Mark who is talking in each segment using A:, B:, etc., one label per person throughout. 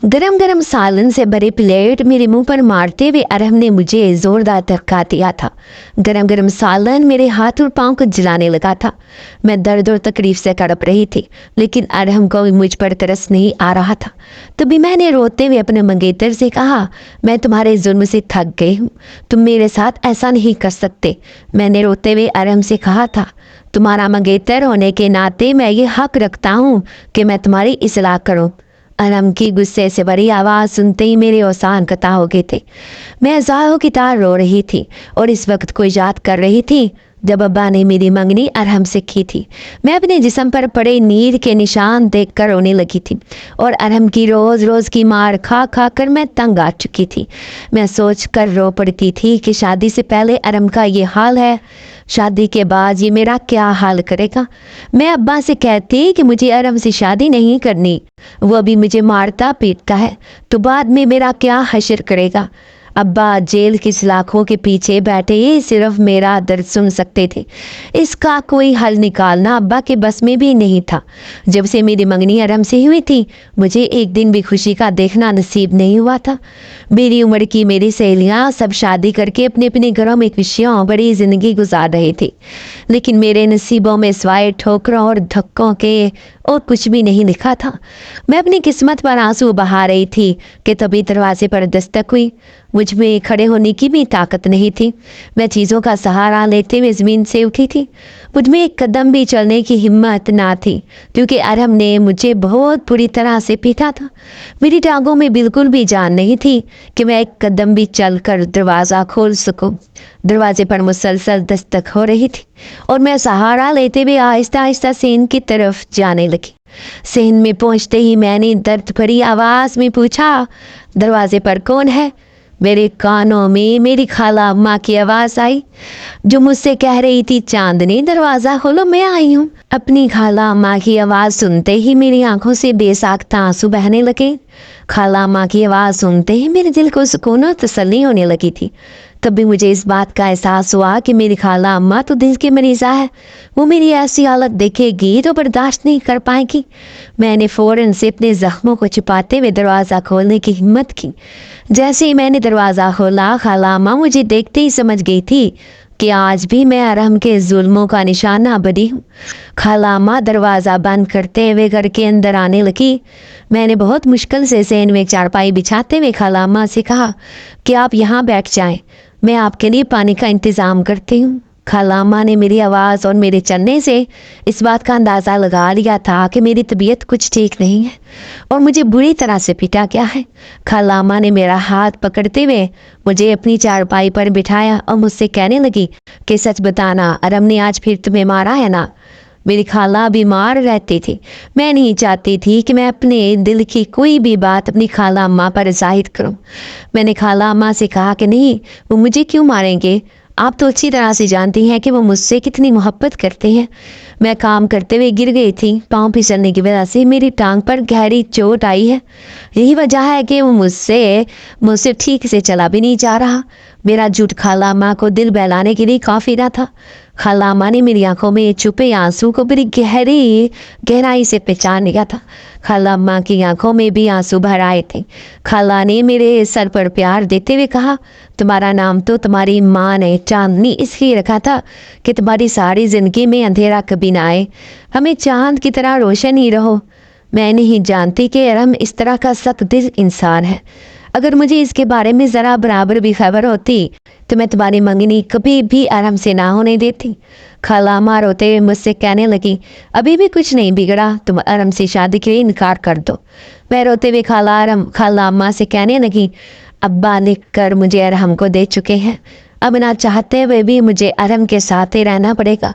A: गरम गरम सालन से भरे प्लेट मेरे मुंह पर मारते हुए अरहम ने मुझे जोरदार धक्का दिया था। गरम गरम सालन मेरे हाथ और पांव को जलाने लगा था। मैं दर्द और तकलीफ से तड़प रही थी, लेकिन अरहम को मुझ पर तरस नहीं आ रहा था। तभी मैंने रोते हुए अपने मंगेतर से कहा, मैं तुम्हारे जुल्म से थक गई हूँ, तुम मेरे साथ ऐसा नहीं कर सकते। मैंने रोते हुए अरहम से कहा था, तुम्हारा मंगेतर होने के नाते मैं ये हक रखता हूँ कि मैं तुम्हारी इस्लाह करूँ। अरहम की गुस्से से भरी आवाज़ सुनते ही मेरे औसान कता हो गए थे। मैं ज़ाहों की तार रो रही थी और इस वक्त को याद कर रही थी जब अब्बा ने मेरी मंगनी अरहम से की थी। मैं अपने जिस्म पर पड़े नीर के निशान देखकर रोने लगी थी और अरहम की रोज़ रोज़ की मार खा खा कर मैं तंग आ चुकी थी। मैं सोच कर रो पड़ती थी कि शादी से पहले अरहम का ये हाल है, शादी के बाद ये मेरा क्या हाल करेगा। मैं अब्बा से कहती कि मुझे अरहम से शादी नहीं करनी, वो भी मुझे मारता पीटता है, तो बाद में मेरा क्या हश्र करेगा। अब्बा जेल की सलाखों के पीछे बैठे ही सिर्फ मेरा दर्द सुन सकते थे। इसका कोई हल निकालना अब्बा के बस में भी नहीं था। जब से मेरी मंगनी अरहम से हुई थी, मुझे एक दिन भी खुशी का देखना नसीब नहीं हुआ था। मेरी उम्र की मेरी सहेलियां सब शादी करके अपने अपने घरों में खुशियों बड़ी ज़िंदगी गुजार रही थी, लेकिन मेरे नसीबों में सिवाय ठोकरों और धक्कों के और कुछ भी नहीं लिखा था। मैं अपनी किस्मत पर आंसू बहा रही थी कि तभी दरवाजे पर दस्तक हुई। मुझ में खड़े होने की भी ताकत नहीं थी। मैं चीज़ों का सहारा लेते हुए ज़मीन से उठी थी। मुझ में एक कदम भी चलने की हिम्मत ना थी, क्योंकि अरहम ने मुझे बहुत बुरी तरह से पीटा था। मेरी टांगों में बिल्कुल भी जान नहीं थी कि मैं एक कदम भी चलकर दरवाज़ा खोल सकूं। दरवाजे पर मुसलसल दस्तक हो रही थी और मैं सहारा लेते हुए आहिस्ता आहिस्ता सेन की तरफ जाने लगी। सेन में पहुंचते ही मैंने दर्द भरी आवाज़ में पूछा, दरवाजे पर कौन है? मेरे कानों में मेरी खाला अम्मा की आवाज़ आई, जो मुझसे कह रही थी, चांदनी दरवाज़ा खोलो, मैं आई हूँ। अपनी खाला अम्मा की आवाज़ सुनते ही मेरी आंखों से बेसाख्ता आंसू बहने लगे। खाला अम्मा की आवाज़ सुनते ही मेरे दिल को सुकून और तसल्ली होने लगी थी। तब भी मुझे इस बात का एहसास हुआ कि मेरी खाला अम्मा तो दिल की मरीज़ा है, वो मेरी ऐसी हालत देखेगी तो बर्दाश्त नहीं कर पाएगी। मैंने फ़ौरन से अपने ज़ख्मों को छिपाते हुए दरवाज़ा खोलने की हिम्मत की। जैसे ही मैंने दरवाज़ा खोला, खाला अम्मा मुझे देखते ही समझ गई थी कि आज भी मैं अरहम के जुल्मों का निशाना बनी हूँ। खाला अम्मा दरवाज़ा बंद करते हुए घर के अंदर आने लगी। मैंने बहुत मुश्किल से सेन में चारपाई बिछाते हुए खाला अम्मा से कहा कि आप यहाँ बैठ जाएं, मैं आपके लिए पानी का इंतज़ाम करती हूँ। खाला अम्मा ने मेरी आवाज़ और मेरे चलने से इस बात का अंदाज़ा लगा लिया था कि मेरी तबीयत कुछ ठीक नहीं है और मुझे बुरी तरह से पीटा गया है। खाला अम्मा ने मेरा हाथ पकड़ते हुए मुझे अपनी चारपाई पर बिठाया और मुझसे कहने लगी कि सच बताना, अरहम ने आज फिर तुम्हें मारा है ना? मेरी खाला बीमार रहती थी। मैं नहीं चाहती थी कि मैं अपने दिल की कोई भी बात अपनी खाला अम्मा पर जाहिर करूं। मैंने खाला अम्मा से कहा कि नहीं, वो मुझे क्यों मारेंगे? आप तो अच्छी तरह से जानती हैं कि वो मुझसे कितनी मोहब्बत करते हैं। मैं काम करते हुए गिर गई थी। पाँव फिसलने की वजह से मेरी टांग पर गहरी चोट आई है। यही वजह है कि वो मुझसे ठीक से चला भी नहीं जा रहा। मेरा झूठ खाला अम्मा को दिल बहलाने के लिए काफ़ी ना था। खाला अम्मा ने मेरी आंखों में छुपे आंसू को बड़ी गहराई से पहचान लिया था। खाला अम्मा की आंखों में भी आंसू भर आए थे। खाला ने मेरे सर पर प्यार देते हुए कहा, तुम्हारा नाम तो तुम्हारी माँ ने चांदनी इसलिए रखा था कि तुम्हारी सारी ज़िंदगी में अंधेरा कभी ना आए, हमें चांद की तरह रोशन ही रहो। मैं नहीं जानती कि अरहम इस तरह का सख्त दिल इंसान है। अगर मुझे इसके बारे में ज़रा बराबर भी खबर होती तो मैं तुम्हारी मंगनी कभी भी अरहम से ना होने देती। खाला अम्मा रोते हुए मुझसे कहने लगी, अभी भी कुछ नहीं बिगड़ा, तुम अरहम से शादी के लिए इनकार कर दो। मैं रोते हुए खाला अम्मा से कहने लगी, अब्बा लिख कर मुझे अरहम को दे चुके हैं, अब ना चाहते हुए भी मुझे अरहम के साथ ही रहना पड़ेगा।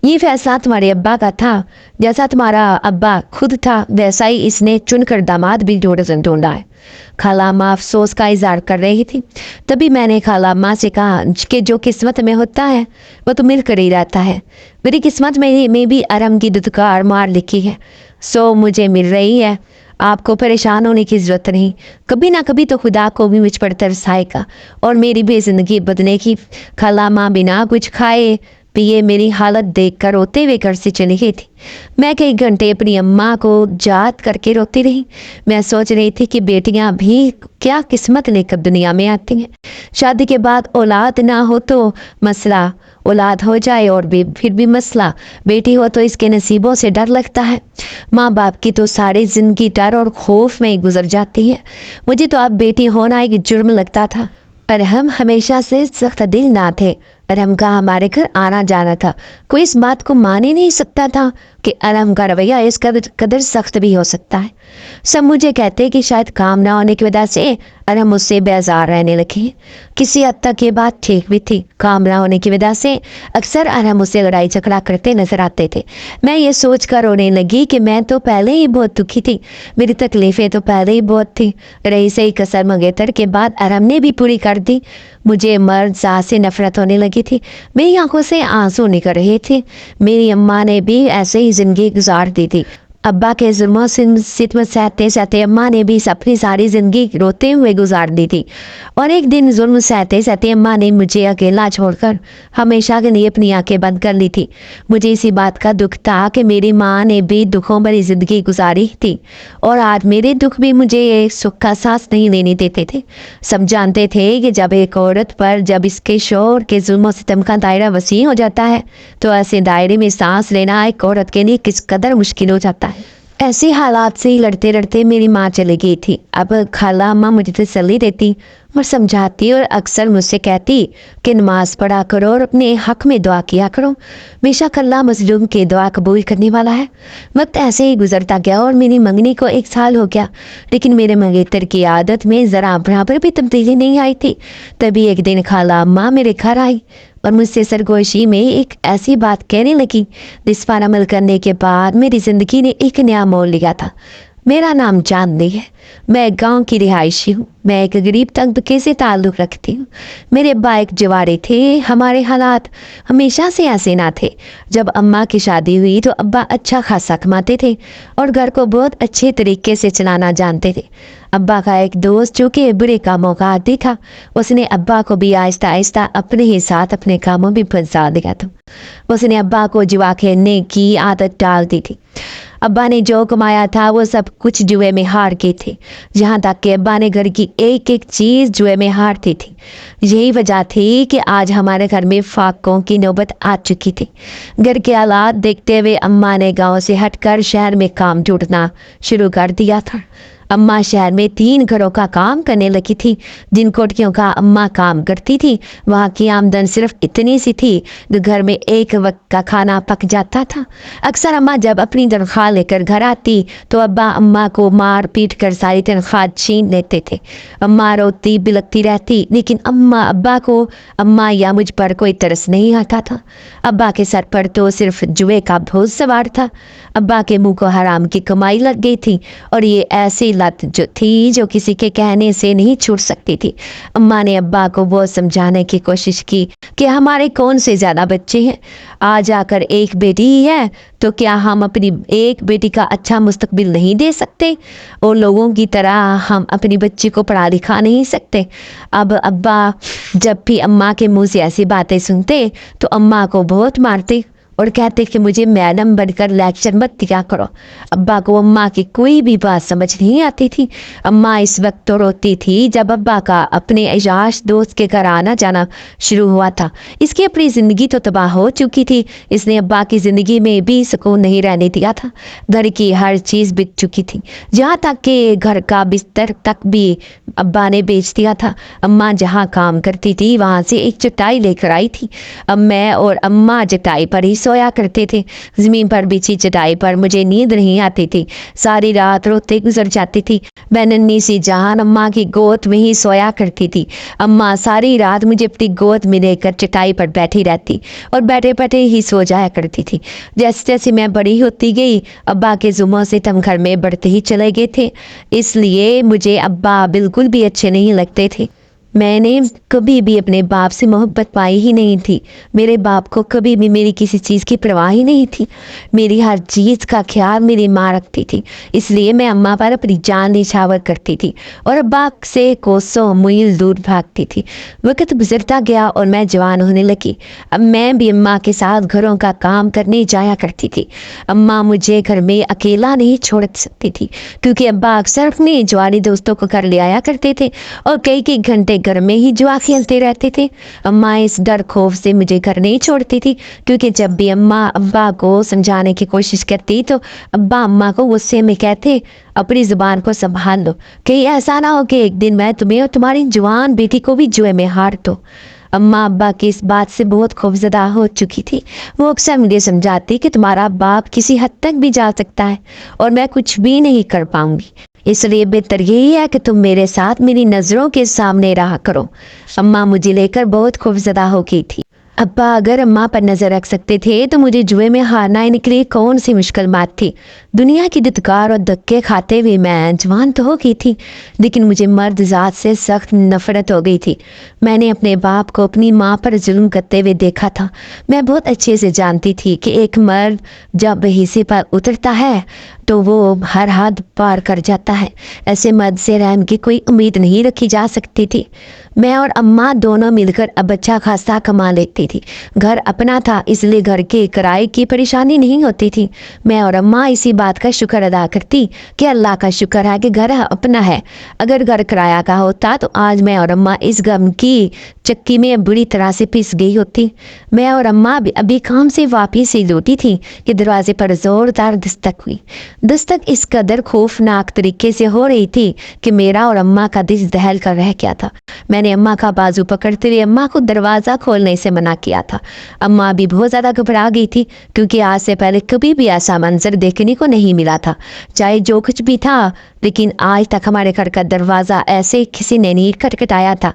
A: ये फैसला तुम्हारे अब्बा का था। जैसा तुम्हारा अब्बा खुद था वैसा ही इसने चुनकर दामाद भी ढूंढा है। खाला अम्मा अफसोस का इजहार कर रही थी। तभी मैंने खाला अम्मा से कहा कि जो किस्मत में होता है वो तो मिल कर ही रहता है। मेरी किस्मत में भी अरहम की दुदकार मार लिखी है, सो मुझे मिल रही है। आपको परेशान होने की ज़रूरत नहीं, कभी ना कभी तो खुदा को भी मुझ पर तरस आएगा और मेरी भी ज़िंदगी बदलेगी। खाला माँ बिना कुछ खाए पिए मेरी हालत देखकर रोते हुए घर से चली गई थी। मैं कई घंटे अपनी अम्मा को याद करके रोती रही। मैं सोच रही थी कि बेटियां भी क्या किस्मत लेकर दुनिया में आती हैं। शादी के बाद औलाद ना हो तो मसला, औलाद हो जाए और भी फिर भी मसला, बेटी हो तो इसके नसीबों से डर लगता है। माँ बाप की तो सारी जिंदगी डर और खौफ में ही गुजर जाती है। मुझे तो अब बेटी होना एक जुर्म लगता था, पर हम हमेशा से सख्त दिल ना थे। अरहम का हमारे घर आना जाना था। कोई इस बात को मान ही नहीं सकता था कि अरहम का रवैया इस कदर सख्त भी हो सकता है। सब मुझे कहते कि शायद काम ना होने की वजह से अरहम मुझसे बेजार रहने लगी। किसी हद तक ये बात ठीक भी थी। काम ना होने की वजह से अक्सर अरहम मुझसे लड़ाई झगड़ा करते नजर आते थे। मैं ये सोच कर रोने लगी कि मैं तो पहले ही बहुत दुखी थी, मेरी तकलीफें तो पहले ही बहुत थी। रही सही कसर मंगेतर के बाद अरहम ने भी पूरी कर दी। मुझे मर्द ज़ात से नफरत होने लगी थी। मेरी आंखों से आंसू निकल रहे थे। मेरी अम्मा ने भी ऐसे ही जिंदगी गुजार दी थी। अब्बा के जुल्मों से सितम सहते सहते अम्मा ने भी अपनी सारी जिंदगी रोते हुए गुजार दी थी। और एक दिन जुल्म सहते सहते अम्मा ने मुझे अकेला छोड़कर हमेशा के लिए अपनी आंखें बंद कर ली थी। मुझे इसी बात का दुख था कि मेरी माँ ने भी दुखों भरी जिंदगी गुजारी थी और आज मेरे दुख भी मुझे एक सुख का सांस नहीं लेने देते थे। सब जानते थे कि जब एक औरत पर जब इसके शोर के जुल्मों सितम का दायरा वसी हो जाता है तो ऐसे दायरे में सांस लेना एक औरत के लिए किस कदर मुश्किल हो जाता है। ऐसे हालात से ही लड़ते लड़ते मेरी माँ चली गई थी। अब खाला अम्मा मुझे तसल्ली देती और समझाती और अक्सर मुझसे कहती कि नमाज पढ़ा करो और अपने हक में दुआ किया करो, बेशक अल्लाह मजलूम की दुआ कबूल करने वाला है। वक्त ऐसे ही गुजरता गया और मेरी मंगनी को 1 साल हो गया, लेकिन मेरे मंगेतर की आदत में ज़रा बराबर भी तब्दीली नहीं आई थी। तभी एक दिन खाला अम्मा मेरे घर आई और मुझसे सरगोशी में एक ऐसी बात कहने लगी जिस पर अमल करने के बाद मेरी ज़िंदगी ने एक नया मोड़ लिया था। मेरा नाम चांदनी है। मैं गांव की रिहायशी हूँ। मैं एक गरीब तबके से ताल्लुक़ रखती हूँ। मेरे अब्बा एक जवारे थे। हमारे हालात हमेशा से ऐसे ना थे। जब अम्मा की शादी हुई तो अब्बा अच्छा खासा कमाते थे और घर को बहुत अच्छे तरीके से चलाना जानते थे। अब्बा का एक दोस्त जो कि बुरे कामों का आदी था, उसने अब्बा को भी आहिस्ता आहिस्ता अपने ही साथ अपने कामों में फंसा दिया था। उसने अब्बा को जुआ खेलने की आदत डाल दी थी। अब्बा ने जो कमाया था वो सब कुछ जुए में हार गए थे, जहाँ तक कि अब्बा ने घर की एक एक चीज़ जुए में हारती थी। यही वजह थी कि आज हमारे घर में फाकों की नौबत आ चुकी थी। घर के हालात देखते हुए अम्मा ने गांव से हटकर शहर में काम ढूंढना शुरू कर दिया था। अम्मा शहर में 3 घरों का काम करने लगी थी। जिन कोठियों का अम्मा काम करती थी वहाँ की आमदन सिर्फ इतनी सी थी कि घर में एक वक्त का खाना पक जाता था। अक्सर अम्मा जब अपनी तनख्वाह लेकर घर आती तो अब्बा अम्मा को मार पीट कर सारी तनख्वाह छीन लेते थे। अम्मा रोती बिलखती रहती, लेकिन अब्बा को अम्मा या मुझ पर कोई तरस नहीं आता था। अब्बा के सर पर तो सिर्फ जुए का भूत सवार था। अब्बा के मुंह को हराम की कमाई लग गई थी और ये ऐसी लत जो थी जो किसी के कहने से नहीं छूट सकती थी। अम्मा ने अब्बा को वो समझाने की कोशिश की कि हमारे कौन से ज़्यादा बच्चे हैं, आ जाकर एक बेटी ही है तो क्या हम अपनी एक बेटी का अच्छा मुस्तकबिल नहीं दे सकते और लोगों की तरह हम अपनी बच्ची को पढ़ा लिखा नहीं सकते। अब अब्बा जब भी अम्मा के मुंह से ऐसी बातें सुनते तो अम्मा को बहुत मारते और कहते कि मुझे मैडम बनकर लेक्चर मत दिया करो। अब्बा को अम्मा की कोई भी बात समझ नहीं आती थी। अम्मा इस वक्त तो रोती थी जब अब्बा का अपने अयाश दोस्त के घर आना जाना शुरू हुआ था। इसकी अपनी ज़िंदगी तो तबाह हो चुकी थी। इसने अब्बा की ज़िंदगी में भी सुकून नहीं रहने दिया था। घर की हर चीज़ बिक चुकी थी, जहाँ तक कि घर का बिस्तर तक भी अब्बा ने बेच दिया था। अम्मा जहाँ काम करती थी वहाँ से एक चटाई लेकर आई थी। अब मैं और अम्मा चटाई पर ही सोया करते थे। ज़मीन पर बिछी चटाई पर मुझे नींद नहीं आती थी। सारी रात रोते गुजर जाती थी। मैं नन्ही सी जहान अम्मा की गोद में ही सोया करती थी। अम्मा सारी रात मुझे अपनी गोद में लेकर चटाई पर बैठी रहती और बैठे बैठे ही सो जाया करती थी। जैसे जैसे मैं बड़ी होती गई अब्बा के जुम्मों से तम घर में बढ़ते ही चले गए थे, इसलिए मुझे अब्बा बिल्कुल भी अच्छे नहीं लगते थे। میں نے کبھی بھی اپنے باپ سے محبت پائی ہی نہیں تھی. میرے باپ کو کبھی بھی میری کسی چیز کی پرواہ ہی نہیں تھی. میری ہر چیز کا خیال میری ماں رکھتی تھی. اس لیے میں اماں پر اپنی جان نچھاور کرتی تھی اور ابا سے کوسوں میل دور بھاگتی تھی. وقت گزرتا گیا اور میں جوان ہونے لگی. اب میں بھی اماں کے ساتھ گھروں کا کام کرنے جایا کرتی تھی. اماں مجھے گھر میں اکیلا نہیں چھوڑ سکتی تھی کیونکہ ابا اکثر اپنے جوانی دوستوں کو گھر لے آیا کرتے تھے اور کئی گھنٹے گھر میں ہی جوا کھیلتے رہتے تھے. اماں اس ڈر خوف سے مجھے گھر نہیں چھوڑتی تھی کیونکہ جب بھی اماں ابا کو سمجھانے کی کوشش کرتی تو ابا اماں کو غصے میں کہتے اپنی زبان کو سنبھال لو، کہیں ایسا نہ ہو کہ ایک دن میں تمہیں اور تمہاری جوان بیٹی کو بھی جوئے میں ہار دو. اماں ابا کی اس بات سے بہت خوفزدہ ہو چکی تھی. وہ اکثر مجھے سمجھاتی کہ تمہارا باپ کسی حد تک بھی جا سکتا ہے اور میں کچھ بھی نہیں کر پاؤں گی، اس لیے بہتر یہی ہے کہ تم میرے ساتھ میری نظروں کے سامنے رہا کرو. اماں مجھے لے کر بہت خوفزدہ ہو گئی تھی. ابا اگر اماں پر نظر رکھ سکتے تھے تو مجھے جوئے میں ہارنا ان کے لیے کون سی مشکل بات تھی. دنیا کی دھتکار اور دھکے کھاتے ہوئے میں جوان تو ہو گئی تھی لیکن مجھے مرد ذات سے سخت نفرت ہو گئی تھی. میں نے اپنے باپ کو اپنی ماں پر ظلم کرتے ہوئے دیکھا تھا. میں بہت اچھے سے جانتی تھی کہ ایک مرد جب حصے پر اترتا ہے تو وہ ہر حد پار کر جاتا ہے. ایسے مرد سے رحم کی کوئی امید نہیں رکھی جا سکتی تھی. میں اور اماں دونوں مل کر اب اچھا خاصا کما لیتی تھی. گھر اپنا تھا اس لیے گھر کے کرائے کی پریشانی نہیں ہوتی تھی. میں اور اماں اسی بات کا شکر ادا کرتی کہ اللہ کا شکر ہے کہ گھر اپنا ہے. اگر گھر کرایہ کا ہوتا تو آج میں اور اماں اس غم کی چکی میں بری طرح سے پس گئی ہوتی. میں اور اماں بھی ابھی کام سے واپس ہی لوٹی تھی کہ دروازے پر زوردار دستک ہوئی. دستک اس قدر خوفناک طریقے سے ہو رہی تھی کہ میرا اور اماں کا دل دہل کر رہ گیا تھا. میں نے اماں کا بازو پکڑتے ہوئے اماں کو دروازہ کھولنے سے منع کیا تھا. اماں بھی بہت زیادہ گھبرا گئی تھی کیونکہ آج سے پہلے کبھی بھی ایسا منظر دیکھنے کو نہیں ملا تھا. چاہے جو کچھ بھی تھا لیکن آج تک ہمارے گھر کا دروازہ ایسے کسی نے نہیں کھٹکھٹایا تھا.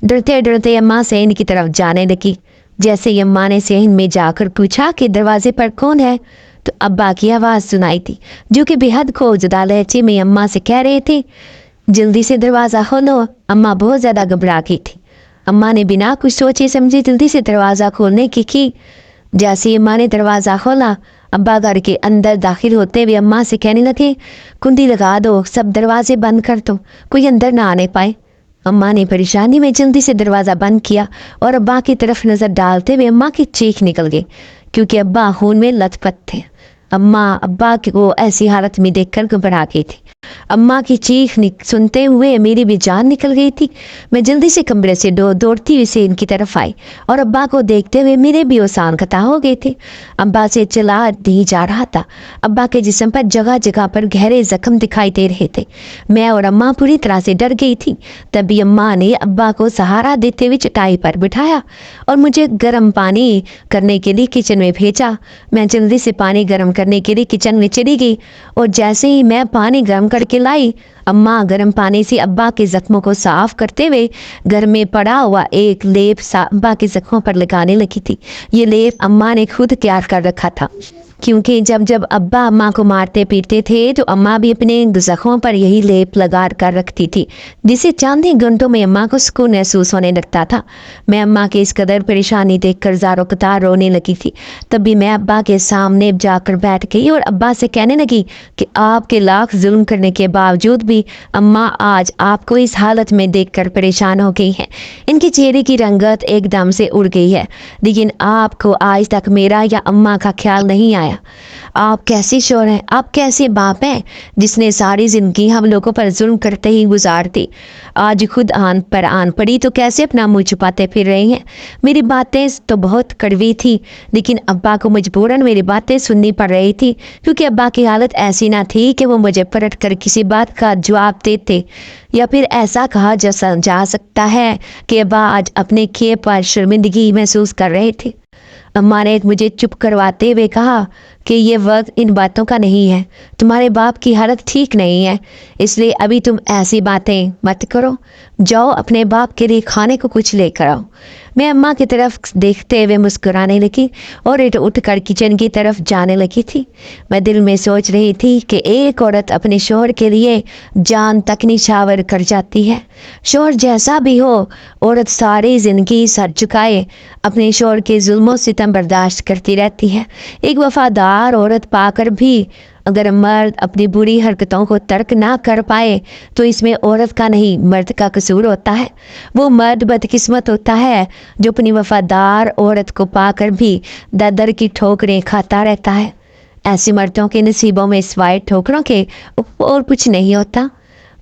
A: ڈرتے ڈرتے اماں صحن کی طرف جانے لگی. جیسے ہی اماں نے صحن میں جا کر پوچھا کہ دروازے پر کون ہے تو ابا کی آواز سنائی تھی جو کہ بے حد خوفزدہ لہجے میں اماں سے کہہ رہے تھے جلدی سے دروازہ کھولو. اماں بہت زیادہ گھبرا گئی تھی. اماں نے بنا کچھ سوچے سمجھے جلدی سے دروازہ کھولنے کی. جیسے اماں نے دروازہ کھولا ابا گھر کے اندر داخل ہوتے ہوئے اماں سے کہنے لگے کنڈی لگا دو، سب دروازے بند کر دو، کوئی اندر نہ آنے پائے. اماں نے پریشانی میں جلدی سے دروازہ بند کیا اور ابا کی طرف نظر ڈالتے ہوئے اماں کی چیخ نکل گئی کیونکہ ابا خون میں لت پت تھے. اماں ابا کو ایسی حالت میں دیکھ کر گھبرا گئی تھی. اماں کی چیخ سنتے ہوئے میری بھی جان نکل گئی تھی. میں جلدی سے کمرے سے دوڑتی ہوئی سے ان کی طرف آئی اور ابا کو دیکھتے ہوئے میرے بھی اوسان قطع ہو گئے تھے. ابا سے چلا نہیں جا رہا تھا. ابا کے جسم پر جگہ جگہ پر گہرے زخم دکھائی دے رہے تھے. میں اور اماں پوری طرح سے ڈر گئی تھی. تبھی اماں نے ابا کو سہارا دیتے ہوئے چٹائی پر بٹھایا اور مجھے گرم پانی کرنے کے لیے کچن میں بھیجا. میں جلدی سے پانی گرم کرنے کے لیے کچن میں چلی گئی اور جیسے ہی میں پانی گرم کر کے لائی اماں گرم پانی سے ابا کے زخموں کو صاف کرتے ہوئے گھر میں پڑا ہوا ایک لیپ ابا کے زخموں پر لگانے لگی تھی. یہ لیپ اماں نے خود تیار کر رکھا تھا کیونکہ جب ابا اماں کو مارتے پیٹتے تھے تو اماں بھی اپنے زخموں پر یہی لیپ لگا کر رکھتی تھی جسے چند ہی گھنٹوں میں اماں کو سکون محسوس ہونے لگتا تھا. میں اماں کے اس قدر پریشانی دیکھ کر زاروں قطار رونے لگی تھی. تبھی میں ابا کے سامنے جا کر بیٹھ گئی اور ابا سے کہنے لگی کہ آپ کے لاکھ ظلم کرنے کے باوجود بھی اماں آج آپ کو اس حالت میں دیکھ کر پریشان ہو گئی ہیں. ان کے چہرے کی رنگت ایک دم سے اڑ گئی ہے لیکن آپ کو آج تک میرا یا اماں کا خیال نہیں آیا. آپ کیسے شوہر ہیں، آپ کیسے باپ ہیں جس نے ساری زندگی ہم لوگوں پر ظلم کرتے ہی گزار دی. آج خود آن پر آن پڑی تو کیسے اپنا منہ چھپاتے پھر رہے ہیں. میری باتیں تو بہت کڑوی تھی لیکن ابا کو مجبوراً میری باتیں سننی پڑ رہی تھی کیونکہ ابا کی حالت ایسی نہ تھی کہ وہ مجھے پلٹ کر کسی بات کا جواب دیتے یا پھر ایسا کہا جا سکتا ہے کہ ابا آج اپنے کیے پر شرمندگی محسوس کر رہے تھے. اماں نے مجھے چپ کرواتے ہوئے کہا کہ یہ وقت ان باتوں کا نہیں ہے. تمہارے باپ کی حالت ٹھیک نہیں ہے اس لیے ابھی تم ایسی باتیں مت کرو. जाओ अपने बाप के लिए खाने को कुछ लेकर आओ। मैं अम्मा की तरफ देखते हुए मुस्कुराने लगी और उठ कर किचन की तरफ जाने लगी थी। मैं दिल में सोच रही थी कि एक औरत अपने शौहर के लिए जान तक निछावर कर जाती है। शौहर जैसा भी हो, औरत सारी ज़िंदगी सर झुकाए अपने शौहर के जुल्मों सितम बर्दाश्त करती रहती है। एक वफादार औरत पाकर भी अगर मर्द अपनी बुरी हरकतों को तर्क ना कर पाए तो इसमें औरत का नहीं मर्द का कसूर होता है। वो मर्द बदकिस्मत होता है जो अपनी वफादार औरत को पाकर भी दर दर की ठोकरें खाता रहता है। ऐसे मर्दों के नसीबों में सिवाय ठोकरों के और कुछ नहीं होता।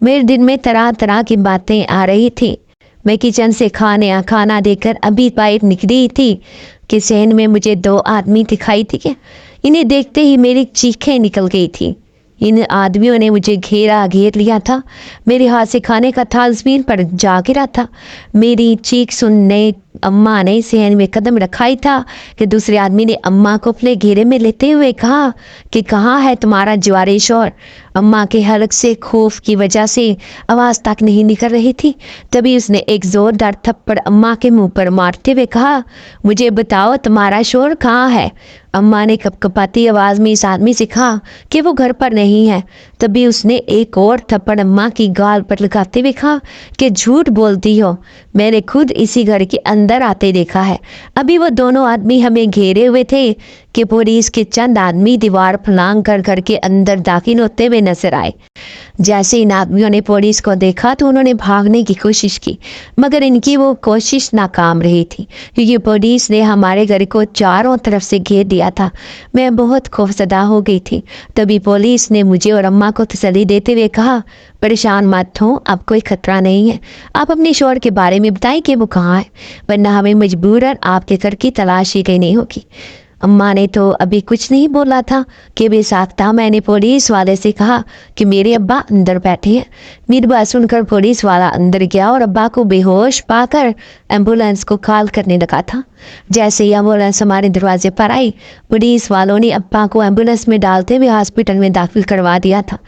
A: मेरे दिल में तरह तरह की बातें आ रही थी। मैं किचन से खाना देकर अभी बाहर निकली थी कि सहन में मुझे 2 आदमी दिखाई थी। इन्हें देखते ही मेरी चीखें निकल गई थी। इन आदमियों ने मुझे घेर लिया था। मेरे हाथ से खाने का थाल ज़मीन पर जा गिरा था। मेरी चीख सुनने अम्मा ने सहन में कदम रखाई था कि दूसरे आदमी ने अम्मा को अपने घेरे में लेते हुए कहा कि कहाँ है तुम्हारा जवारे शौहर। अम्मा के हलक से खौफ की वजह से आवाज़ तक नहीं निकल रही थी। तभी उसने एक ज़ोरदार थप्पड़ अम्मा के मुंह पर मारते हुए कहा, मुझे बताओ तुम्हारा शौहर कहाँ है। अम्मा ने कपकपाती आवाज़ में इस आदमी से कहा कि वो घर पर नहीं है। तभी उसने एक और थप्पड़ अम्मा की गाल पर लगाते हुए कहा कि झूठ बोलती हो, मैंने खुद इसी घर के अंदर आते देखा है। अभी वो दोनों आदमी हमें घेरे हुए थे कि पुलिस के चंद आदमी दीवार फलांग कर करके अंदर दाखिल होते हुए नजर आए। जैसे इन आदमियों ने पुलिस को देखा तो उन्होंने भागने की कोशिश की, मगर इनकी वो कोशिश नाकाम रही थी क्योंकि पुलिस ने हमारे घर को चारों तरफ से घेर दिया था। मैं बहुत खौफजदा हो गई थी। तभी पुलिस ने मुझे और अम्मा को तसल्ली देते हुए कहा, परेशान मत हो, अब कोई खतरा नहीं है। आप अपने शौहर के बारे में बताएं कि वो कहाँ है, वरना हमें मजबूरन आपके घर की तलाश ही कहीं नहीं होगी। अम्मा ने तो अभी कुछ नहीं बोला था कि बेसाख्ता मैंने पुलिस वाले से कहा कि मेरे अब्बा अंदर बैठे हैं। मेरी बात सुनकर पुलिस वाला अंदर गया और अब्बा को बेहोश पाकर एम्बुलेंस को कॉल करने लगा था। जैसे ही एम्बुलेंस हमारे दरवाजे पर आई, पुलिस वालों ने अब्बा को एम्बुलेंस में डालते हुए हॉस्पिटल में दाखिल करवा दिया था।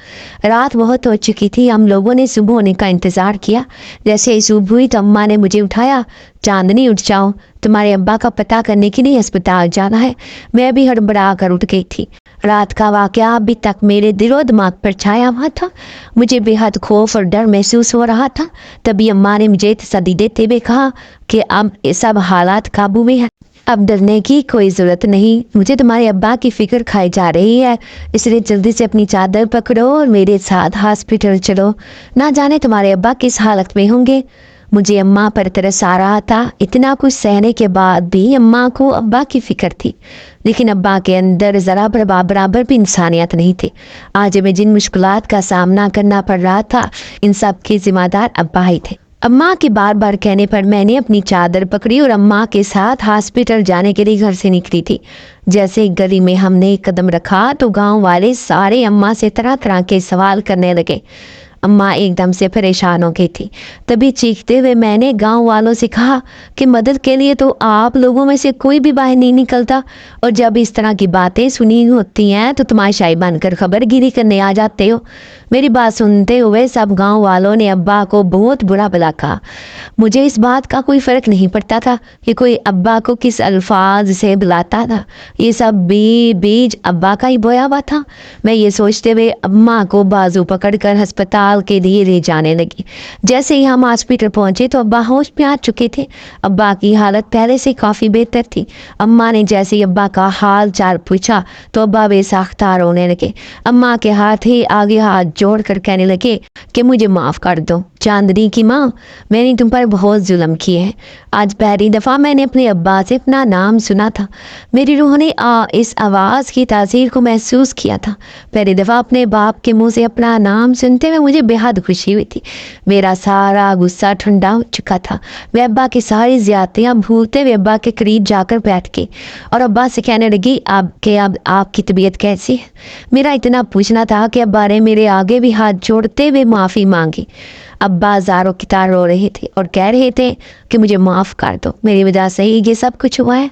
A: रात बहुत हो चुकी थी। हम लोगों ने सुबह होने का इंतज़ार किया। जैसे ही सुबह हुई तो अम्मा ने मुझे उठाया, चांदनी उठ जाओ, तुम्हारे अब्बा का पता करने के लिए अस्पताल जाना है। मैं भी हड़बड़ा कर उठ गई थी। रात का वाकया अभी तक मेरे दिलो दिमाग पर छाया हुआ था। मुझे बेहद खौफ और डर महसूस हो रहा था। तभी अम्मा ने मुझे तसल्ली देते हुए कहा कि अब ये सब हालात काबू में है, अब डरने की कोई ज़रूरत नहीं। मुझे तुम्हारे अब्बा की फ़िक्र खाई जा रही है, इसलिए जल्दी से अपनी चादर पकड़ो और मेरे साथ हॉस्पिटल चलो। ना जाने तुम्हारे अब्बा किस हालत में होंगे। मुझे अम्मा पर तरस आ रहा था। इतना कुछ सहने के बाद भी अम्मा को अब्बा की फ़िक्र थी, लेकिन अब्बा के अंदर ज़रा बराबर भी इंसानियत नहीं थी। आज मैं जिन मुश्किलात का सामना करना पड़ रहा था, इन सब के ज़िम्मेदार अब्बा ही थे। अम्मा के बार बार कहने पर मैंने अपनी चादर पकड़ी और अम्मा के साथ हॉस्पिटल जाने के लिए घर से निकली थी। जैसे गली में हमने कदम रखा तो गांव वाले सारे अम्मा से तरह तरह के सवाल करने लगे। अम्मा एकदम से परेशान हो गई थी। तभी चीखते हुए मैंने गांव वालों से कहा कि मदद के लिए तो आप लोगों में से कोई भी बाहर नहीं निकलता, और जब इस तरह की बातें सुनी होती हैं तो तमाशाई बनकर खबरगिरी करने आ जाते हो। मेरी बात सुनते हुए सब गांव वालों ने अब्बा को बहुत बुरा भला कहा। मुझे इस बात का कोई फ़र्क नहीं पड़ता था कि कोई अब्बा को किस अल्फाज से बुलाता था। ये सब बीज अब्बा का ही बोया हुआ था। मैं ये सोचते हुए अम्मा को बाजू पकड़कर अस्पताल के लिए ले जाने लगी। जैसे ही हम हॉस्पिटल पहुंचे तो अब्बा होश में आ चुके थे। अब्बा की हालत पहले से काफ़ी बेहतर थी। अम्मा ने जैसे ही अब्बा का हाल चाल पूछा तो अब्बा बेसाख्ता रोने लगे। अम्मा के हाथ ही आगे हाथ जोड़ कर कहने लगे कि मुझे माफ़ कर दो चांदनी की माँ, मैंने तुम पर बहुत जुल्म किए हैं। आज पहली दफ़ा मैंने अपने अब्बा से अपना नाम सुना था। मेरी रूह ने इस आवाज़ की तासीर को महसूस किया था। पहली दफ़ा अपने बाप के मुंह से अपना नाम सुनते हुए मुझे बेहद खुशी हुई थी। मेरा सारा गुस्सा ठंडा हो चुका था। मैं अब्बा की सारी ज़्यादतियाँ भूलते हुए अब्बा के करीब जाकर बैठ गई और अब्बा से कहने लगी, अब आपकी तबीयत कैसी है। मेरा इतना पूछना था कि अब्बा ने मेरे आगे भी हाथ जोड़ते हुए माफ़ी मांगी। ابا زاروں کی طرح رو رہے تھے اور کہہ رہے تھے کہ مجھے معاف کر دو، میری وجہ سے ہی یہ سب کچھ ہوا ہے۔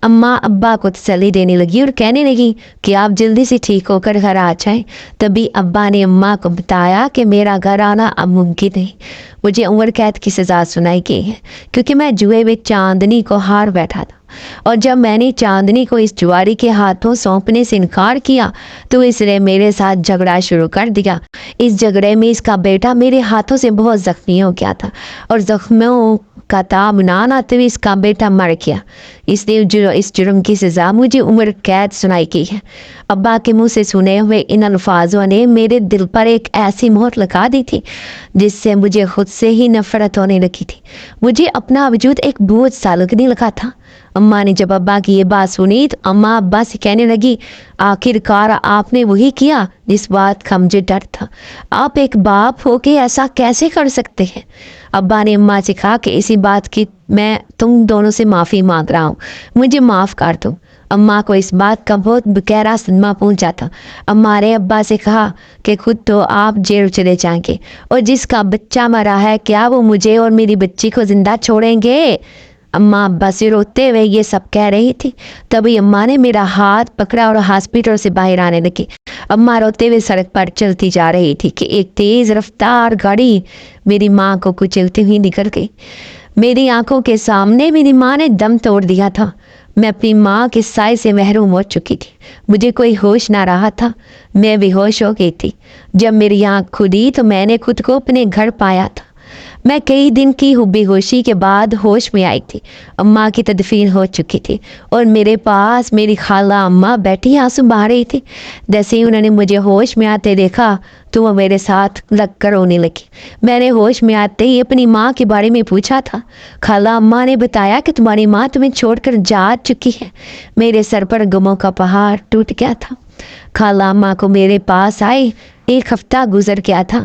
A: اماں ابا کو تسلی دینے لگی اور کہنے لگی کہ آپ جلدی سے ٹھیک ہو کر گھر آ جائیں۔ تبھی ابا نے اماں کو بتایا کہ میرا گھر آنا اب ممکن نہیں، مجھے عمر قید کی سزا سنائی گئی ہے کیونکہ میں جوئے میں چاندنی کو ہار بیٹھا تھا، اور جب میں نے چاندنی کو اس جواری کے ہاتھوں سونپنے سے انکار کیا تو اس نے میرے ساتھ جھگڑا شروع کر دیا۔ اس جھگڑے میں اس کا بیٹا میرے ہاتھوں سے بہت زخمی ہو گیا تھا اور زخموں کا تاب نہ آتے ہوئے اس کا بیٹا مر گیا، اس لیے اس جرم کی سزا مجھے عمر قید سنائی گئی ہے۔ ابا کے منہ سے سنے ہوئے ان الفاظوں نے میرے دل پر ایک ایسی مہر لگا دی تھی جس سے مجھے خود سے ہی نفرت ہونے لگی تھی، مجھے اپنا وجود ایک بوجھ سا لگنے لگا تھا۔ اماں نے جب ابا کی یہ بات سنی تو اماں ابا سے کہنے لگی، آخر کار آپ نے وہی کیا جس بات کا مجھے ڈر تھا، آپ ایک باپ ہو کے ایسا کیسے کر سکتے ہیں؟ ابا نے اماں سے کہا کہ اسی بات کی میں تم دونوں سے معافی مانگ رہا ہوں، مجھے معاف کر دو۔ اماں کو اس بات کا بہت گہرا صدمہ پہنچا تھا۔ اماں نے ابا سے کہا کہ خود تو آپ جیل چلے جائیں گے اور جس کا بچہ مرا ہے کیا وہ مجھے اور میری بچی کو زندہ چھوڑیں گے؟ اماں ابا سے روتے ہوئے یہ سب کہہ رہی تھی، تبھی اماں نے میرا ہاتھ پکڑا اور ہاسپٹل سے باہر آنے لگی۔ اماں روتے ہوئے سڑک پر چلتی جا رہی تھی کہ ایک تیز رفتار گاڑی میری ماں کو کچلتی ہوئی نکل گئی۔ میری آنکھوں کے سامنے میری ماں نے دم توڑ دیا تھا، میں اپنی ماں کے سائے سے محروم ہو چکی تھی، مجھے کوئی ہوش نہ رہا تھا، میں بے ہوش ہو گئی تھی۔ جب میری آنکھ کھلی تو میں نے خود کو اپنے گھر پایا تھا۔ میں کئی دن کی بے ہوشی کے بعد ہوش میں آئی تھی۔ اماں کی تدفین ہو چکی تھی اور میرے پاس میری خالہ اماں بیٹھی آنسو بہا رہی تھی۔ جیسے ہی انہوں نے مجھے ہوش میں آتے دیکھا تو وہ میرے ساتھ لگ کر رونے لگی۔ میں نے ہوش میں آتے ہی اپنی ماں کے بارے میں پوچھا تھا۔ خالہ اماں نے بتایا کہ تمہاری ماں تمہیں چھوڑ کر جا چکی ہے۔ میرے سر پر غموں کا پہاڑ ٹوٹ گیا تھا۔ خالہ اماں کو میرے پاس آئے 1 ہفتہ گزر گیا تھا۔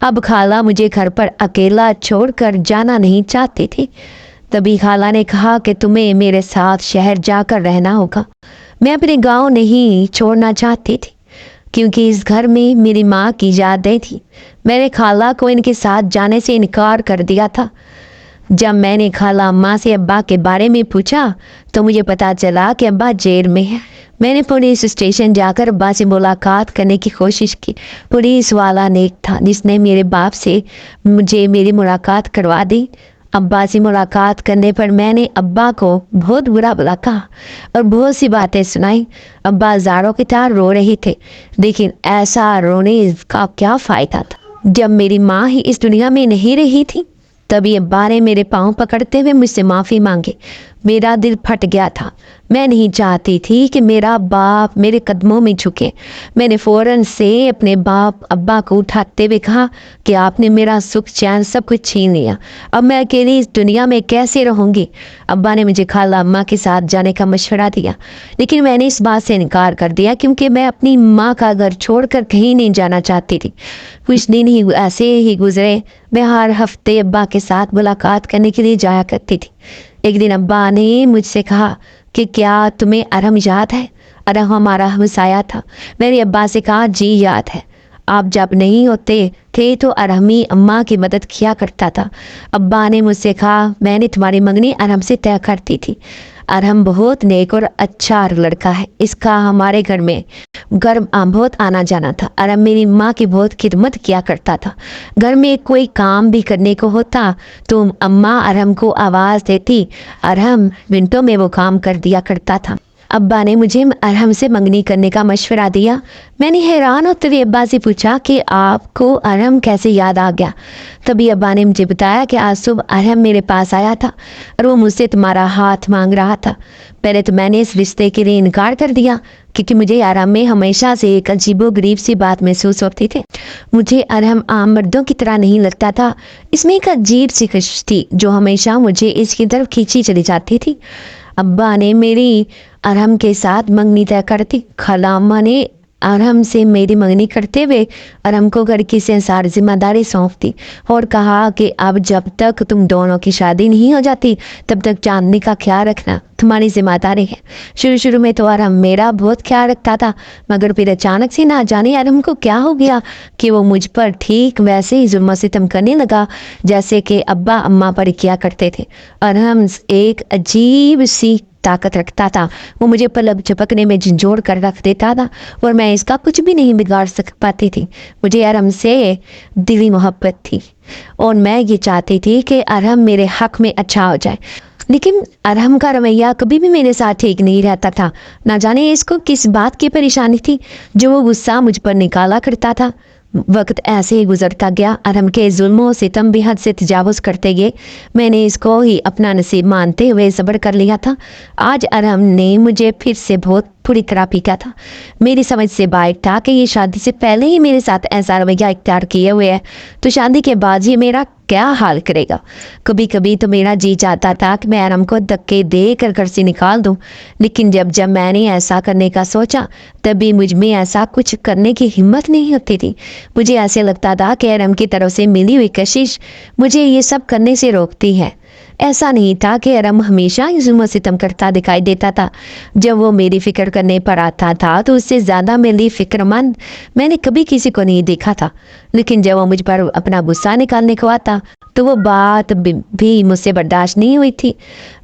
A: اب خالہ مجھے گھر پر اکیلا چھوڑ کر جانا نہیں چاہتی تھی۔ تبھی خالہ نے کہا کہ تمہیں میرے ساتھ شہر جا کر رہنا ہوگا۔ میں اپنے گاؤں نہیں چھوڑنا چاہتی تھی کیونکہ اس گھر میں میری ماں کی یادیں تھیں۔ میں نے خالہ کو ان کے ساتھ جانے سے انکار کر دیا تھا۔ جب میں نے خالہ اماں سے ابا کے بارے میں پوچھا تو مجھے پتا چلا کہ ابا جیل میں ہے۔ میں نے پولیس اسٹیشن جا کر ابا سے ملاقات کرنے کی کوشش کی۔ پولیس والا نیک تھا جس نے میرے باپ سے مجھے میری ملاقات کروا دی۔ ابا سے ملاقات کرنے پر میں نے ابا کو بہت برا بھلا کہا اور بہت سی باتیں سنائی۔ ابا زاروں کی طرح رو رہے تھے، لیکن ایسا رونے کا کیا فائدہ تھا جب میری ماں ہی اس دنیا میں نہیں رہی تھی۔ تبھی ابا نے میرے پاؤں پکڑتے ہوئے مجھ سے معافی مانگی۔ میرا دل پھٹ گیا تھا، میں نہیں چاہتی تھی کہ میرا باپ میرے قدموں میں جھکے۔ میں نے فوراً سے اپنے باپ ابا کو اٹھاتے ہوئے کہا کہ آپ نے میرا سکھ چین سب کچھ چھین لیا، اب میں اکیلی اس دنیا میں کیسے رہوں گی؟ ابا نے مجھے خالہ اماں کے ساتھ جانے کا مشورہ دیا، لیکن میں نے اس بات سے انکار کر دیا کیونکہ میں اپنی ماں کا گھر چھوڑ کر کہیں نہیں جانا چاہتی تھی۔ کچھ دن ہی ایسے ہی گزرے، میں ہر ہفتے ابا کے ساتھ ملاقات کرنے کے لیے جایا کرتی تھی۔ ایک دن ابا نے مجھ سے کہا کہ کیا تمہیں ارم یاد ہے؟ ارم ہمارا ہمسایہ تھا۔ میں نے ابا سے کہا جی یاد ہے، آپ جب نہیں ہوتے تھے تو ارمی اماں کی مدد کیا کرتا تھا۔ ابا نے مجھ سے کہا میں نے تمہاری منگنی ارم سے طے کرتی تھی۔ ارم بہت نیک اور اچھا لڑکا ہے، اس کا ہمارے گھر میں بہت آنا جانا تھا۔ ارم میری ماں کی بہت خدمت کیا کرتا تھا۔ گھر میں کوئی کام بھی کرنے کو ہوتا تو اماں ارم کو آواز دیتی، ارم منٹوں میں وہ کام کر دیا کرتا تھا۔ ابا نے مجھے ارم سے منگنی کرنے کا مشورہ دیا۔ میں نے حیران ہوتے ہوئے ابا سے پوچھا کہ آپ کو ارم کیسے یاد آ گیا؟ تبھی ابا نے مجھے بتایا کہ آج صبح ارم میرے پاس آیا تھا اور وہ مجھ سے تمہارا ہاتھ مانگ رہا تھا۔ پہلے تو میں نے اس رشتے کے لیے انکار کر دیا کیونکہ مجھے ارم میں ہمیشہ سے ایک عجیب و غریب سی بات محسوس ہوتی تھی۔ مجھے ارم عام مردوں کی طرح نہیں لگتا تھا، اس میں ایک عجیب سی خوشی تھی جو ہمیشہ مجھے اس کی طرف کھینچی چلی جاتی تھی۔ ابا نے میری ارم کے ساتھ منگنی طے کر دی۔ خالہ اماں نے ارم سے میری منگنی کرتے ہوئے ارم کو گھر کی ساری ذمہ داری سونپ دی اور کہا کہ اب جب تک تم دونوں کی شادی نہیں ہو جاتی تب تک چاندنی کا خیال رکھنا۔ तुम्हारी जिम्मेदारी है। शुरू में तो अरहम मेरा बहुत ख्याल रखता था, मगर फिर अचानक से ना जाने अरहम को क्या हो गया कि वो मुझ पर ठीक वैसे ही जुल्म सितम करने लगा जैसे कि अब्बा अम्मा पर किया करते थे। अरहम एक अजीब सी ताकत रखता था। वो मुझे पलक झपकने में झंझोड़ कर रख देता था और मैं इसका कुछ भी नहीं बिगाड़ पाती थी। मुझे अरहम से दिली मोहब्बत थी और मैं ये चाहती थी कि अरहम मेरे हक में अच्छा हो जाए, लेकिन अरहम का रवैया कभी भी मेरे साथ ठीक नहीं रहता था। ना जाने इसको किस बात की परेशानी थी जो वो गुस्सा मुझ पर निकाला करता था। वक्त ऐसे ही गुजरता गया। अरहम के जुल्मों सितम भी हद से तजावुज़ करते गए। मैंने इसको ही अपना नसीब मानते हुए सब्र कर लिया था। आज अरहम ने मुझे फिर से बहुत पूरी तरह पीटा था। मेरी समझ से बाहर था कि ये शादी से पहले ही मेरे साथ ऐसा रवैया इख्तियार किए हुए है, तो शादी के बाद ये मेरा क्या हाल करेगा। कभी कभी तो मेरा जी चाहता था कि मैं अरहम को धक्के दे कर घर से निकाल दूं, लेकिन जब मैंने ऐसा करने का सोचा तभी मुझ में ऐसा कुछ करने की हिम्मत नहीं होती थी। मुझे ऐसे लगता था कि अरहम की तरफ से मिली हुई कशिश मुझे ये सब करने से रोकती है। ऐसा नहीं था कि अरहम हमेशा ही जुल्म सितम करता दिखाई देता था। जब वो मेरी फिक्र करने पर आता था तो उससे ज़्यादा मेरी फिक्रमंद मैंने कभी किसी को नहीं देखा था। लेकिन जब वो मुझ पर अपना गुस्सा निकालने को आता तो वो बात भी मुझसे बर्दाश्त नहीं हुई थी।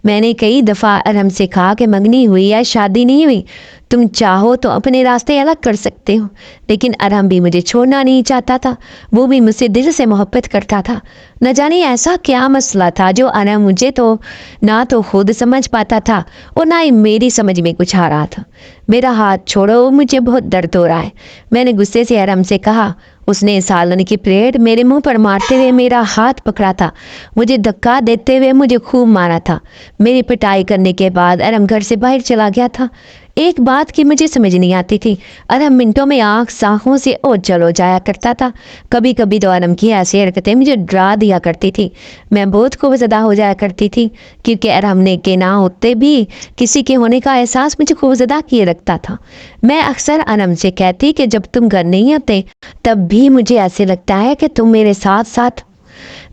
A: मैंने कई दफ़ा अरहम से कहा कि मंगनी हुई या शादी नहीं हुई, तुम चाहो तो अपने रास्ते अलग कर सकते हो, लेकिन अरहम भी मुझे छोड़ना नहीं चाहता था। वो भी मुझसे दिल से मोहब्बत करता था। न जाने ऐसा क्या मसला था जो अरहम मुझे तो ना तो खुद समझ पाता था और ना ही मेरी समझ में कुछ आ रहा था। मेरा हाथ छोड़ो, मुझे बहुत दर्द हो रहा है, मैंने गुस्से से अरहम से कहा। उसने सालन की प्लेट मेरे मुंह पर मारते हुए मेरा हाथ पकड़ा था। मुझे धक्का देते हुए मुझे खूब मारा था। मेरी पिटाई करने के बाद अरहम घर से बाहर चला गया था। एक बात की मुझे समझ नहीं आती थी, अरहम मिनटों में आँख साहों से ओझल हो जाया करता था। कभी कभी तो अरहम की ऐसी हरकतें मुझे डरा दिया करती थी। मैं बहुत खौफजदा हो जाया करती थी, क्योंकि अरहम ने के ना होते भी किसी के होने का एहसास मुझे खौफजदा किए रखता था। मैं अक्सर अरहम से कहती कि जब तुम घर नहीं आते तब भी मुझे ऐसे लगता है कि तुम मेरे साथ साथ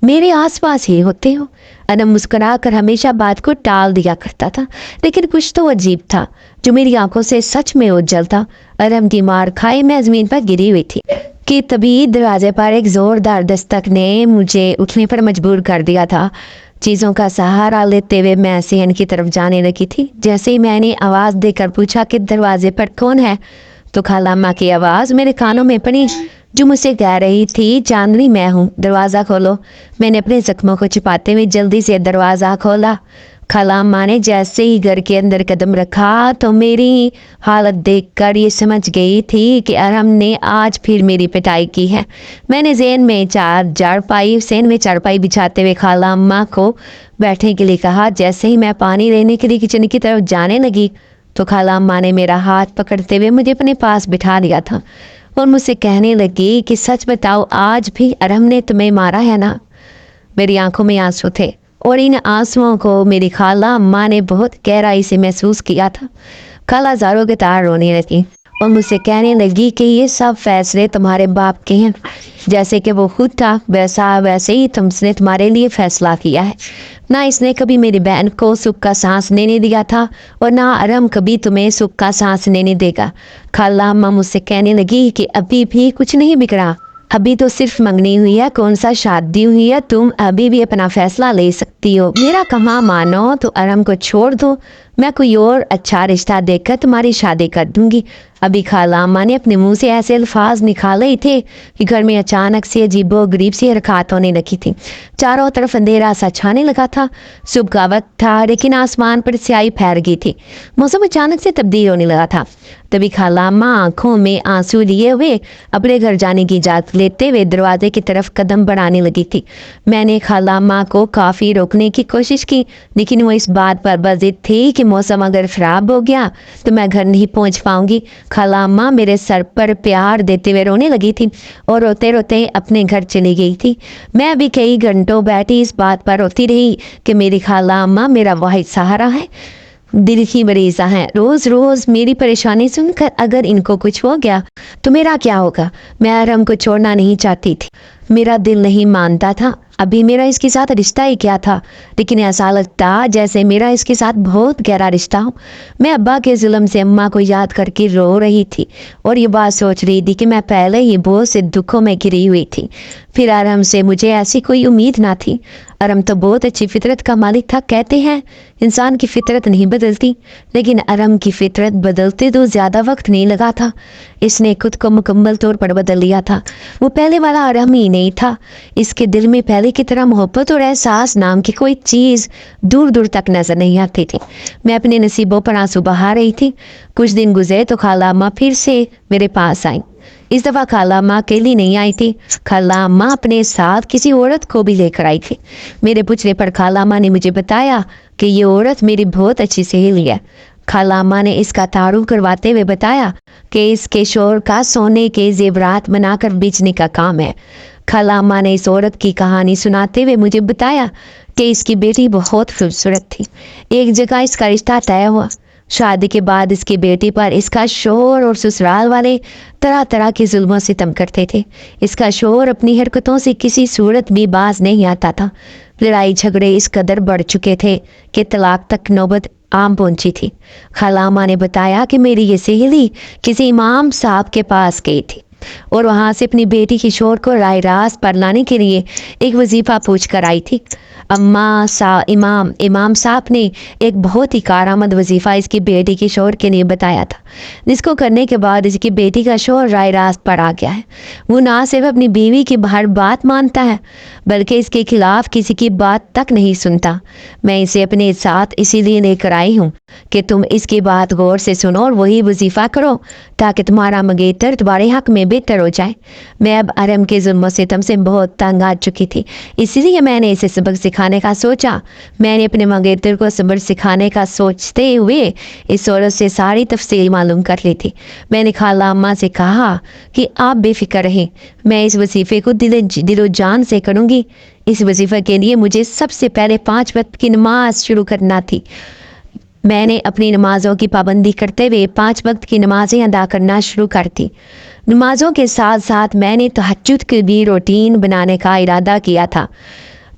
A: मेरे आसपास ही होते हो। अरहम मुस्कुरा कर हमेशा बात को टाल दिया करता था, लेकिन कुछ तो अजीब था जो मेरी आंखों से सच में उज्जल था। अरहम की मार खाए मैं जमीन पर गिरी हुई थी कि तभी दरवाजे पर एक जोरदार दस्तक ने मुझे उठने पर मजबूर कर दिया था। चीज़ों का सहारा लेते हुए मैं सेहन की तरफ जाने लगी थी। जैसे ही मैंने आवाज़ देकर पूछा कि दरवाजे पर कौन है, तो खालाम्मा की आवाज़ मेरे कानों में पड़ी जो मुझसे कह रही थी, चांदनी मैं हूँ, दरवाज़ा खोलो। मैंने अपने जख्मों को छिपाते हुए जल्दी से दरवाज़ा खोला। खालाम्मा ने जैसे ही घर के अंदर कदम रखा तो मेरी हालत देखकर ये समझ गई थी कि अरहम ने आज फिर मेरी पिटाई की है। मैंने सेन में चारपाई बिछाते हुए खालाम्मा को बैठने के लिए कहा। जैसे ही मैं पानी लेने के लिए किचन की तरफ जाने लगी तो खालाम्मा ने मेरा हाथ पकड़ते हुए मुझे अपने पास बिठा लिया था और मुझसे कहने लगी कि सच बताओ, आज भी अरहम ने तुम्हें मारा है ना। मेरी आंखों में आंसू थे और इन आंसुओं को मेरी खाला अम्मा ने बहुत गहराई से महसूस किया था। खाला ज़ारों के तार रोने लगी और मुझसे कहने लगी कि ये सब फैसले तुम्हारे बाप के हैं। जैसे कि वो खुद था वैसे ही तुमने तुम्हारे लिए फैसला किया है। ना इसने कभी मेरी बहन को सुख का सांस लेने दिया था और ना अरहम कभी तुम्हें सुख का सांस लेने देगा। खाला अम्मा मुझसे कहने लगी कि अभी भी कुछ नहीं बिगड़ा, अभी तो सिर्फ मंगनी हुई है, कौन सा शादी हुई है, तुम अभी भी अपना फैसला ले सकती हो। मेरा कहा मानो तो अरहम को छोड़ दो, मैं कोई और अच्छा रिश्ता देखकर तुम्हारी शादी कर दूंगी। अभी खाला अम्मा ने अपने मुंह से ऐसे अल्फाज निकाले ही थे कि घर में अचानक से अजीबो गरीब सी हरकत होने लगी थी। चारों तरफ अंधेरा सा छाने लगा था। सुबह का वक्त था, लेकिन आसमान पर स्याही फैल गई थी। मौसम अचानक से तब्दील होने लगा था। तभी खाला अम्मा आंखों में आंसू लिए हुए अपने घर जाने की इजाज़त लेते हुए दरवाजे की तरफ कदम बढ़ाने लगी थी। मैंने खाला अम्मा को काफ़ी रोकने की कोशिश की, लेकिन वो इस बात पर बज़िद थी कि मौसम अगर ख़राब हो गया तो मैं घर नहीं पहुंच पाऊंगी। खाला अम्मा मेरे सर पर प्यार देते हुए रोने लगी थी और रोते रोते अपने घर चली गई थी। मैं भी कई घंटों बैठी इस बात पर रोती रही कि मेरी खाला अम्मा मेरा वाहिद सहारा है, दिल की मरीज़ा है। रोज़ रोज़ मेरी परेशानी सुनकर अगर इनको कुछ हो गया तो मेरा क्या होगा। मैं अरहम को छोड़ना नहीं चाहती थी, मेरा दिल नहीं मानता था। ابھی میرا اس کے ساتھ رشتہ ہی کیا تھا، لیکن ایسا لگتا جیسے میرا اس کے ساتھ بہت گہرا رشتہ ہو۔ میں ابا کے ظلم سے اماں کو یاد کر کے رو رہی تھی اور یہ بات سوچ رہی تھی کہ میں پہلے ہی بہت سے دکھوں میں گری ہوئی تھی، پھر ارم سے مجھے ایسی کوئی امید نہ تھی۔ ارم تو بہت اچھی فطرت کا مالک تھا، کہتے ہیں انسان کی فطرت نہیں بدلتی، لیکن ارم کی فطرت بدلتے تو زیادہ وقت نہیں لگا تھا۔ اس نے خود کو مکمل طور پر بدل لیا تھا، وہ پہلے والا ارم ہی نہیں تھا۔ اس کے دل میں پہلے کی طرح محبت اور احساس نام کی کوئی چیز دور دور تک نظر نہیں آتی تھی۔ میں اپنے نصیبوں پر آنسو بہا رہی تھی۔ کچھ دن گزرے تو خالہ اماں پھر سے میرے پاس آئیں۔ اس دفعہ خالہ اماں اکیلی نہیں آئی تھی، خالہ اماں اپنے ساتھ کسی عورت کو بھی لے کر آئی تھی۔ میرے پوچھنے پر خالہ اماں نے مجھے بتایا کہ یہ عورت میری بہت اچھی سہیلی ہے۔ خالہ اماں نے اس کا تعارف کرواتے ہوئے بتایا کہ اس کے شوہر کا سونے کے زیورات بنا کر بیچنے کا کام ہے۔ خالہ اماں نے اس عورت کی کہانی سناتے ہوئے مجھے بتایا کہ اس کی بیٹی بہت خوبصورت تھی۔ ایک جگہ اس کا رشتہ طے ہوا۔ شادی کے بعد اس کی بیٹی پر اس کا شوہر اور سسرال والے طرح طرح کے ظلم و ستم کرتے تھے۔ اس کا شوہر اپنی حرکتوں سے کسی صورت بھی باز نہیں آتا تھا۔ لڑائی جھگڑے اس قدر بڑھ چکے تھے کہ طلاق تک نوبت عام پہنچی تھی۔ خالہ اماں نے بتایا کہ میری یہ سہیلی کسی امام صاحب کے پاس گئی تھی اور وہاں سے اپنی بیٹی کے شوہر کو رائے راست پر لانے کے لیے ایک وظیفہ پوچھ کر آئی تھی۔ امام صاحب نے ایک بہت ہی کارآمد وظیفہ اس کی بیٹی کے شوہر کے لیے بتایا تھا، جس کو کرنے کے بعد اس کی بیٹی کا شوہر رائے راست پر آ گیا ہے۔ وہ نہ صرف اپنی بیوی کی ہر بات مانتا ہے بلکہ اس کے خلاف کسی کی بات تک نہیں سنتا۔ میں اسے اپنے ساتھ اسی لیے لے کر آئی ہوں کہ تم اس کی بات غور سے سنو اور وہی وظیفہ کرو تاکہ تمہارا منگیتر تمہارے حق میں بہتر ہو جائے۔ میں اب ارم کے ظلم و ستم سے بہت تنگ آ چکی تھی، اسی لیے میں نے اسے سبق سکھانے کا سوچا۔ میں نے اپنے منگیتر کو سبق سکھانے کا سوچتے ہوئے اس عورت سے ساری تفصیل معلوم کر لی تھی۔ میں نے خالہ اماں سے کہا کہ آپ بے فکر رہیں، میں اس وظیفے کو دل و جان سے کروں گی۔ اس وظیفے کے لیے مجھے سب سے پہلے 5 وقت کی نماز شروع کرنا تھی۔ میں نے اپنی نمازوں کی پابندی کرتے ہوئے 5 وقت کی نمازیں ادا کرنا شروع کر دی۔ نمازوں کے ساتھ ساتھ میں نے تہجد کی بھی روٹین بنانے کا ارادہ کیا تھا۔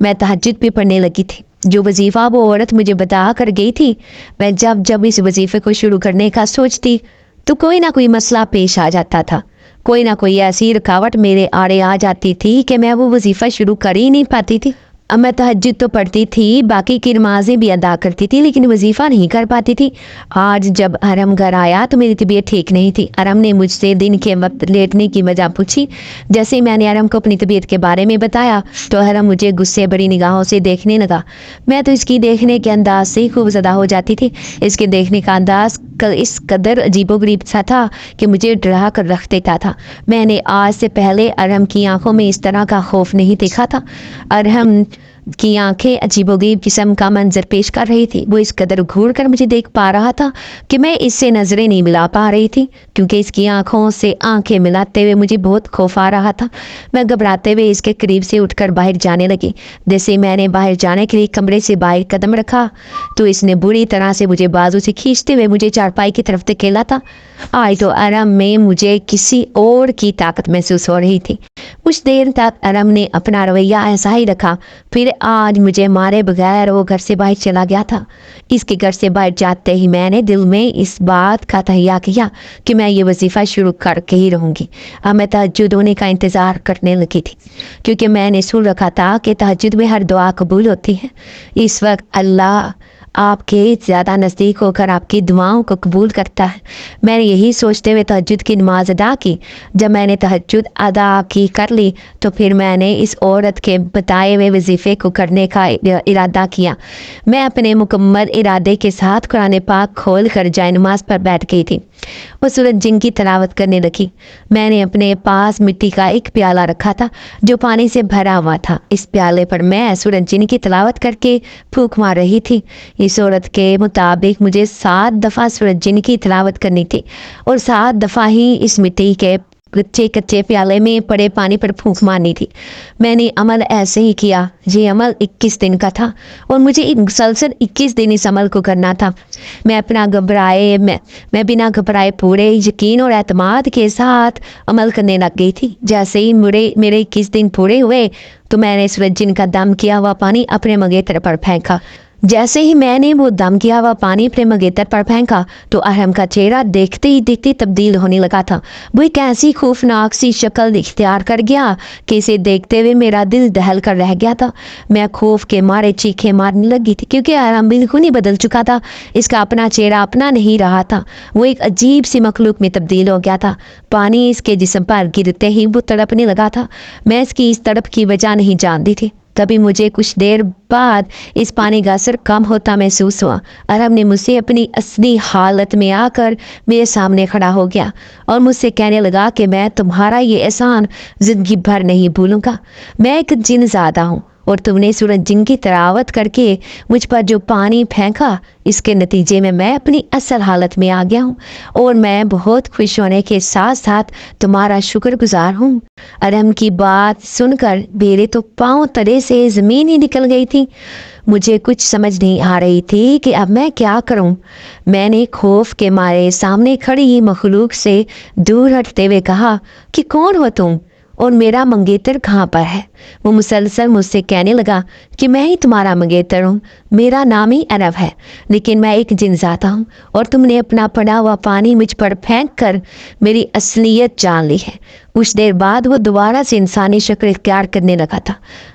A: میں تہجد بھی پڑھنے لگی تھی۔ جو وظیفہ وہ عورت مجھے بتا کر گئی تھی، میں جب اس وظیفے کو شروع کرنے کا سوچتی تو کوئی نہ کوئی مسئلہ پیش آ جاتا تھا، کوئی نہ کوئی ایسی رکاوٹ میرے آڑے آ جاتی تھی کہ میں وہ وظیفہ شروع کر ہی نہیں پاتی تھی۔ اب میں تہجد تو پڑھتی تھی، باقی کی نمازیں بھی ادا کرتی تھی، لیکن وظیفہ نہیں کر پاتی تھی۔ آج جب ارم گھر آیا تو میری طبیعت ٹھیک نہیں تھی۔ ارم نے مجھ سے دن کے وقت لیٹنے کی وجہ پوچھی۔ جیسے ہی میں نے ارم کو اپنی طبیعت کے بارے میں بتایا تو ارم مجھے غصے بڑی نگاہوں سے دیکھنے لگا۔ میں تو اس کی دیکھنے کے انداز سے ہی خوب زدہ ہو جاتی تھی۔ اس کے دیکھنے کا انداز اس قدر عجیب و غریب سا تھا کہ مجھے ڈرا کر رکھ دیتا تھا۔ میں نے آج سے پہلے ارم کی آنکھوں میں اس طرح کا خوف نہیں دیکھا تھا۔ ارم کی آنکھیں عجیب و غریب قسم کا منظر پیش کر رہی تھی۔ وہ اس قدر گھور کر مجھے دیکھ پا رہا تھا کہ میں اس سے نظریں نہیں ملا پا رہی تھی، کیونکہ اس کی آنکھوں سے آنکھیں ملاتے ہوئے مجھے بہت خوف آ رہا تھا۔ میں گھبراتے ہوئے اس کے قریب سے اٹھ کر باہر جانے لگی۔ جیسے میں نے باہر جانے کے لیے کمرے سے باہر قدم رکھا تو اس نے بری طرح سے مجھے بازو سے کھینچتے ہوئے مجھے چارپائی کی طرف دھکیلا تھا۔ آج تو ارم میں مجھے کسی اور کی طاقت محسوس ہو رہی تھی۔ کچھ دیر تک ارم نے اپنا رویہ ایسا ہی رکھا، پھر آج مجھے مارے بغیر وہ گھر سے باہر چلا گیا تھا۔ اس کے گھر سے باہر جاتے ہی میں نے دل میں اس بات کا تہیہ کیا کہ میں یہ وظیفہ شروع کر کے ہی رہوں گی۔ اب میں تہجد ہونے کا انتظار کرنے لگی تھی، کیونکہ میں نے سن رکھا تھا کہ تہجد میں ہر دعا قبول ہوتی ہے۔ اس وقت اللہ آپ کے زیادہ نزدیک ہو کر آپ کی دعاؤں کو قبول کرتا ہے۔ میں نے یہی سوچتے ہوئے تہجد کی نماز ادا کی۔ جب میں نے تہجد ادا کی کر لی تو پھر میں نے اس عورت کے بتائے ہوئے وظیفے کو کرنے کا ارادہ کیا۔ میں اپنے مکمل ارادے کے ساتھ قرآن پاک کھول کر جائے نماز پر بیٹھ گئی تھی۔ وہ سورۃ جن کی تلاوت کرنے لگی۔ میں نے اپنے پاس مٹی کا ایک پیالہ رکھا تھا جو پانی سے بھرا ہوا تھا۔ اس پیالے پر میں سورۃ جن کی تلاوت کر کے پھونک مار رہی تھی۔ اس عورت کے مطابق مجھے 7 دفعہ سورۃ جن کی تلاوت کرنی تھی اور 7 دفعہ ہی اس مٹی کے कच्चे कच्चे प्याले में पड़े पानी पर फूंक मारनी थी। मैंने अमल ऐसे ही किया। ये अमल 21 दिन का था और मुझे मुसलसल 21 दिन इस अमल को करना था। मैं बिना घबराए पूरे यकीन और एतमाद के साथ अमल करने लग गई थी। जैसे ही मेरे 21 दिन पूरे हुए तो मैंने सूरज का दम किया हुआ पानी अपने मंगेतर पर फेंका। जैसे ही मैंने वो दम किया हुआ पानी अपने मंगेतर पर फेंका तो अरहम का चेहरा देखते ही देखते तब्दील होने लगा था। वो एक ऐसी खौफनाक सी शक्ल इख्तियार कर गया कि इसे देखते हुए मेरा दिल दहल कर रह गया था। मैं खौफ के मारे चीखें मारने लगी थी क्योंकि अरहम बिल्कुल ही बदल चुका था। इसका अपना चेहरा अपना नहीं रहा था, वो एक अजीब सी मखलूक में तब्दील हो गया था। पानी इसके जिस्म पर गिरते ही वो तड़पने लगा था। मैं इसकी इस तड़प की वजह नहीं जानती थी। तभी मुझे कुछ देर बाद इस पानी का असर कम होता महसूस हुआ। अरहम ने मुझसे अपनी असली हालत में आकर मेरे सामने खड़ा हो गया और मुझसे कहने लगा कि मैं तुम्हारा ये एहसान जिंदगी भर नहीं भूलूंगा। मैं एक जिनज़ादा हूँ और तुमने सूरज जिन की तरावत करके मुझ पर जो पानी फेंका, इसके नतीजे में मैं अपनी असल हालत में आ गया हूँ और मैं बहुत खुश होने के साथ साथ तुम्हारा शुक्रगुजार हूँ। अरहम की बात सुनकर मेरे तो पाँव तले से ज़मीन ही निकल गई थी। मुझे कुछ समझ नहीं आ रही थी कि अब मैं क्या करूं। मैंने खौफ के मारे सामने खड़ी मखलूक से दूर हटते हुए कहा कि कौन हो तुम और मेरा मंगेतर कहाँ पर है। वो मुसलसल मुझसे कहने लगा कि मैं ही तुम्हारा मंगेतर हूँ, मेरा नाम ही अरब है, लेकिन मैं एक जिनज़ादा हूँ और तुमने अपना पड़ा हुआ पानी मुझ पर फेंक कर मेरी असलियत जान ली है। कुछ देर बाद वो दोबारा से इंसानी शक्ल इख्तियार करने लगा था।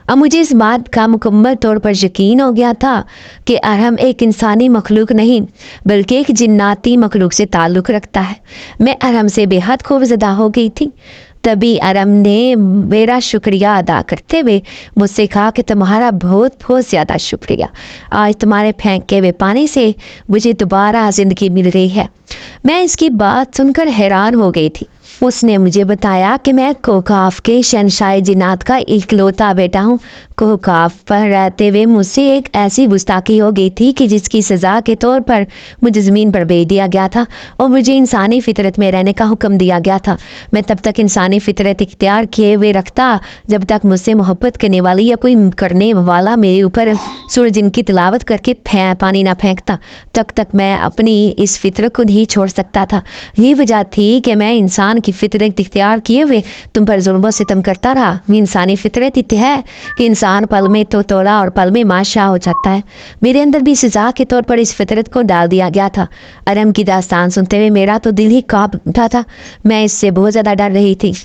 A: अब मुझे इस बात का मुकम्मल तौर पर यकीन हो गया था कि अरहम एक इंसानी मखलूक नहीं बल्कि एक जिन्नाती मखलूक से ताल्लुक़ रखता है। मैं अरहम से बेहद खौफज़दा हो गई थी। तभी अरहम ने मेरा शुक्रिया अदा करते हुए मुझसे कहा कि तुम्हारा बहुत बहुत ज़्यादा शुक्रिया, आज तुम्हारे फेंके हुए पानी से मुझे दोबारा ज़िंदगी मिल गई है। मैं इसकी बात सुनकर हैरान हो गई थी। उसने मुझे बताया कि मैं कोकाफ के शहंशाह जिन्नात का इकलौता बेटा हूँ। कोकाफ पर रहते हुए मुझसे एक ऐसी गुस्ताखी हो गई थी कि जिसकी सज़ा के तौर पर मुझे ज़मीन पर भेज दिया गया था और मुझे इंसानी फितरत में रहने का हुक्म दिया गया था। मैं तब तक इंसानी फितरत इख्तियार किए हुए रखता जब तक मुझसे मोहब्बत करने वाली या कोई करने वाला मेरे ऊपर सूरज की तिलावत करके पानी ना फेंकता, तक मैं अपनी इस फितरत को नहीं छोड़ सकता था। यही वजह थी कि मैं इंसान की फितरत इख्तियार किए हुए तुम पर जुल्म सितम करता रहा। इंसानी फितरत इतनी है कि इंसान पल में तो तोड़ा और पल में माशा हो जाता है। मेरे अंदर भी सजा के तौर पर इस फितरत को डाल दिया गया था। अरहम की दास्तान सुनते हुए मेरा तो दिल ही कांप उठा था। मैं इससे बहुत ज़्यादा डर रही थी।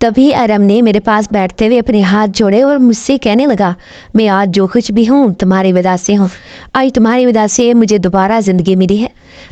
A: तभी अरहम ने मेरे पास बैठते हुए अपने हाथ जोड़े और मुझसे कहने लगा, मैं आज जो कुछ भी हूँ तुम्हारी वजह से हूँ। आज तुम्हारी वजह से मुझे दोबारा ज़िंदगी मिली है।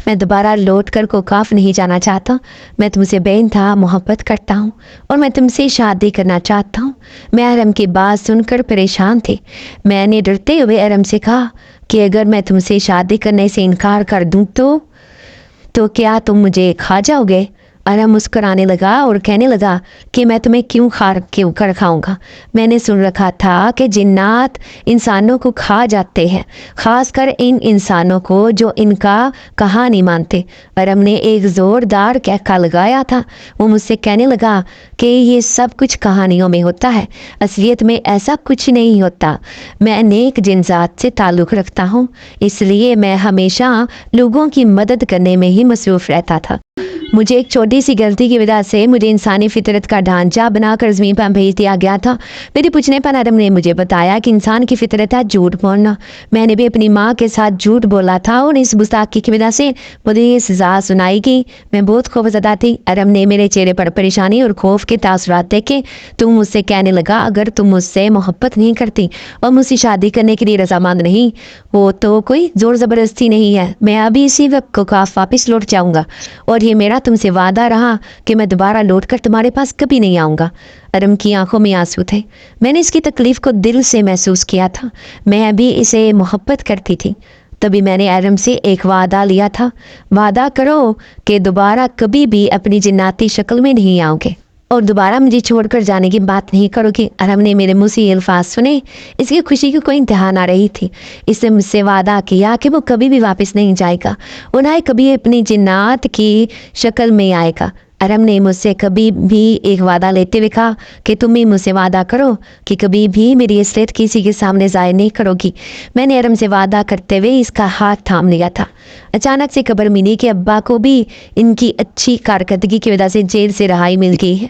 A: मैं दोबारा लौट कर कोकाफ नहीं जाना चाहता। मैं तुमसे बेइंतहा मोहब्बत करता हूँ और मैं तुमसे शादी करना चाहता हूँ। मैं अरहम की बात सुनकर परेशान थी। मैंने डरते हुए अरहम से कहा कि अगर मैं तुमसे शादी करने से इनकार कर दूँ तो क्या तुम मुझे खा जाओगे? अरहम मुस्कुराने लगा और कहने लगा कि मैं तुम्हें क्यों कर खाऊंगा। मैंने सुन रखा था कि जिन्नात इंसानों को खा जाते हैं, ख़ासकर इन इंसानों को जो इनका कहा नहीं मानते। अरहम ने एक ज़ोरदार कहका लगाया था। वो मुझसे कहने लगा कि ये सब कुछ कहानियों में होता है, असलियत में ऐसा कुछ नहीं होता। मैं नेक जिनजात से ताल्लुक़ रखता हूँ, इसलिए मैं हमेशा लोगों की मदद करने में ही मसरूफ़ रहता था। मुझे एक छोटी सी गलती की वजह से मुझे इंसानी फितरत का ढांचा बनाकर ज़मीन पर भेज दिया गया था। मेरे पूछने पर अरहम ने मुझे बताया कि इंसान की फितरत है झूठ बोलना। मैंने भी अपनी माँ के साथ झूठ बोला था और इस गुस्ताखी की वजह से मुझे ये सज़ा सुनाई गई। मैं बहुत खौफज़दा थी। अरहम ने मेरे चेहरे पर परेशानी और खौफ के तासुरात देखे तो मुझसे कहने लगा, अगर तुम मुझसे मोहब्बत नहीं करती और मुझसे शादी करने के लिए रजामंद नहीं हो तो कोई ज़ोर ज़बरदस्ती नहीं है। मैं अभी इसी वक्त कोकाफ वापस लौट जाऊँगा और ये मेरा तुमसे वादा रहा कि मैं दोबारा लौटकर तुम्हारे पास कभी नहीं आऊँगा। अरहम की आंखों में आंसू थे। मैंने इसकी तकलीफ़ को दिल से महसूस किया था। मैं भी इसे मोहब्बत करती थी। तभी मैंने अरहम से एक वादा लिया था, वादा करो कि दोबारा कभी भी अपनी जिन्नाती शक्ल में नहीं आओगे और दोबारा मुझे छोड़कर जाने की बात नहीं करोगे। अरहम ने मेरे मुँह से ये अल्फाज सुने, इसकी खुशी की कोई इंतहा ना रही थी। इसने मुझसे वादा किया कि वो कभी भी वापस नहीं जाएगा और ना ही कभी अपनी जिन्नात की शक्ल में आएगा। अरम ने मुझसे कभी भी एक वादा लेते हुए कहा कि तुम भी मुझसे वादा करो कि कभी भी मेरी असलियत किसी के सामने ज़ाहिर नहीं करोगी। मैंने अरम से वादा करते हुए इसका हाथ थाम लिया था। अचानक से खबर मिली कि अब्बा को भी इनकी अच्छी कारकर्दगी की वजह से जेल से रहाई मिल गई है।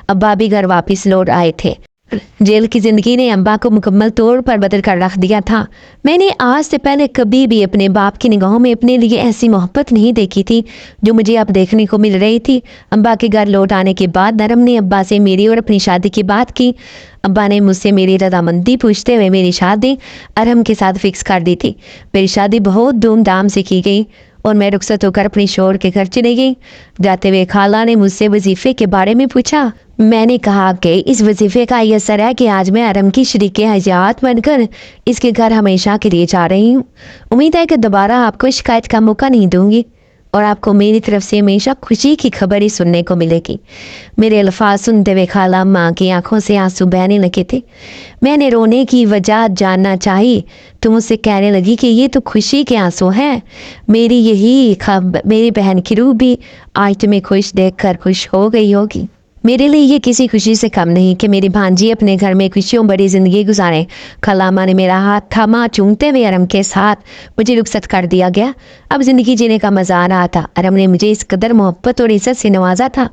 A: अब्बा भी घर वापस लौट आए थे। जेल की ज़िंदगी ने अब्बा को मुकम्मल तौर पर बदल कर रख दिया था। मैंने आज से पहले कभी भी अपने बाप की निगाहों में अपने लिए ऐसी मोहब्बत नहीं देखी थी जो मुझे अब देखने को मिल रही थी। अब्बा के घर लौट आने के बाद नरम ने अब्बा से मेरी और अपनी शादी की बात की। अब्बा ने मुझसे मेरी रजामंदी पूछते हुए मेरी शादी अरहम के साथ फिक्स कर दी थी। मेरी शादी बहुत धूमधाम से की गई और मैं रुखसत होकर अपनी शोहर के घर चली गई। जाते हुए खाला ने मुझसे वजीफ़े के बारे में पूछा। मैंने कहा कि इस वजीफ़े का ये असर है कि आज मैं अरम की शरीक हयात बनकर इसके घर हमेशा के लिए जा रही हूँ। उम्मीद है कि दोबारा आपको शिकायत का मौका नहीं दूंगी और आपको मेरी तरफ से हमेशा खुशी की खबर ही सुनने को मिलेगी। मेरे अल्फाज सुनते हुए खाला माँ की आंखों से आंसू बहने लगे थे। मैंने रोने की वजह जानना चाही तो मुझसे कहने लगी कि ये तो खुशी के आंसू हैं। मेरी बहन की रूह भी आज तुम्हें खुश देखकर खुश हो गई होगी। मेरे लिए ये किसी खुशी से कम नहीं कि मेरी भांजी अपने घर में खुशियों भरी जिंदगी गुजारे। खलामा ने मेरा हाथ थामा। चूमते हुए अरम के साथ मुझे रुखसत कर दिया गया। अब जिंदगी जीने का मजा आ रहा था। अरम ने मुझे इस कदर मोहब्बत और इज्जत से नवाजा था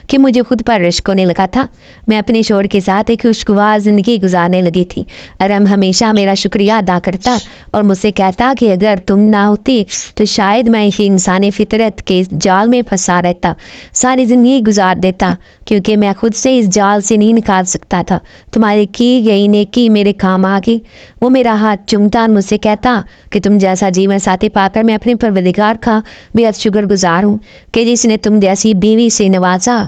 A: कि मुझे खुद पर रश्क होने लगा था। मैं अपने शोहर के साथ एक खुशगवार जिंदगी गुजारने लगी थी। अरम हमेशा मेरा शुक्रिया अदा करता और मुझसे कहता कि अगर तुम ना होती तो शायद मैं इसी इंसानी फितरत के जाल में फंसा रहता, सारी जिंदगी गुजार देता, क्योंकि मैं खुद से इस जाल से नहीं निकाल सकता था। तुम्हारी की गई नेकी मेरे काम आ गई। वो मेरा हाथ चूमता और मुझसे कहता कि तुम जैसा जीवन साथी पाकर मैं अपने परवरदिगार का बेहद शुक्रगुजार हूँ कि जिसने तुम जैसी बीवी से नवाजा।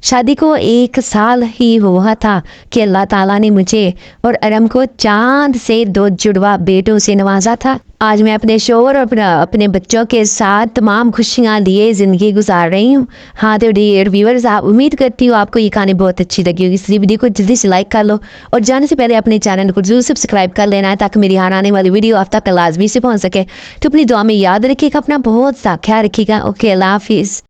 A: शादी को 1 साल ही हुआ था कि अल्लाह ताला ने मुझे और अरम को चांद से 2 जुड़वा बेटों से नवाजा था। आज मैं अपने शोहर और अपने बच्चों के साथ तमाम खुशियाँ लिए ज़िंदगी गुजार रही हूँ। हाँ तो डियर व्यूअर्स, आप उम्मीद करती हूँ आपको ये कहानी बहुत अच्छी लगी होगी। इस वीडियो को जल्दी से लाइक कर लो और जाने से पहले अपने चैनल को जरूर सब्सक्राइब कर लेना है ताकि मेरी हर आने वाली वीडियो आप तक लाजमी से पहुँच सके। तो अपनी दुआ में याद रखिएगा, अपना बहुत सा ख्याल रखिएगा। ओके, अल्लाह हाफिज़।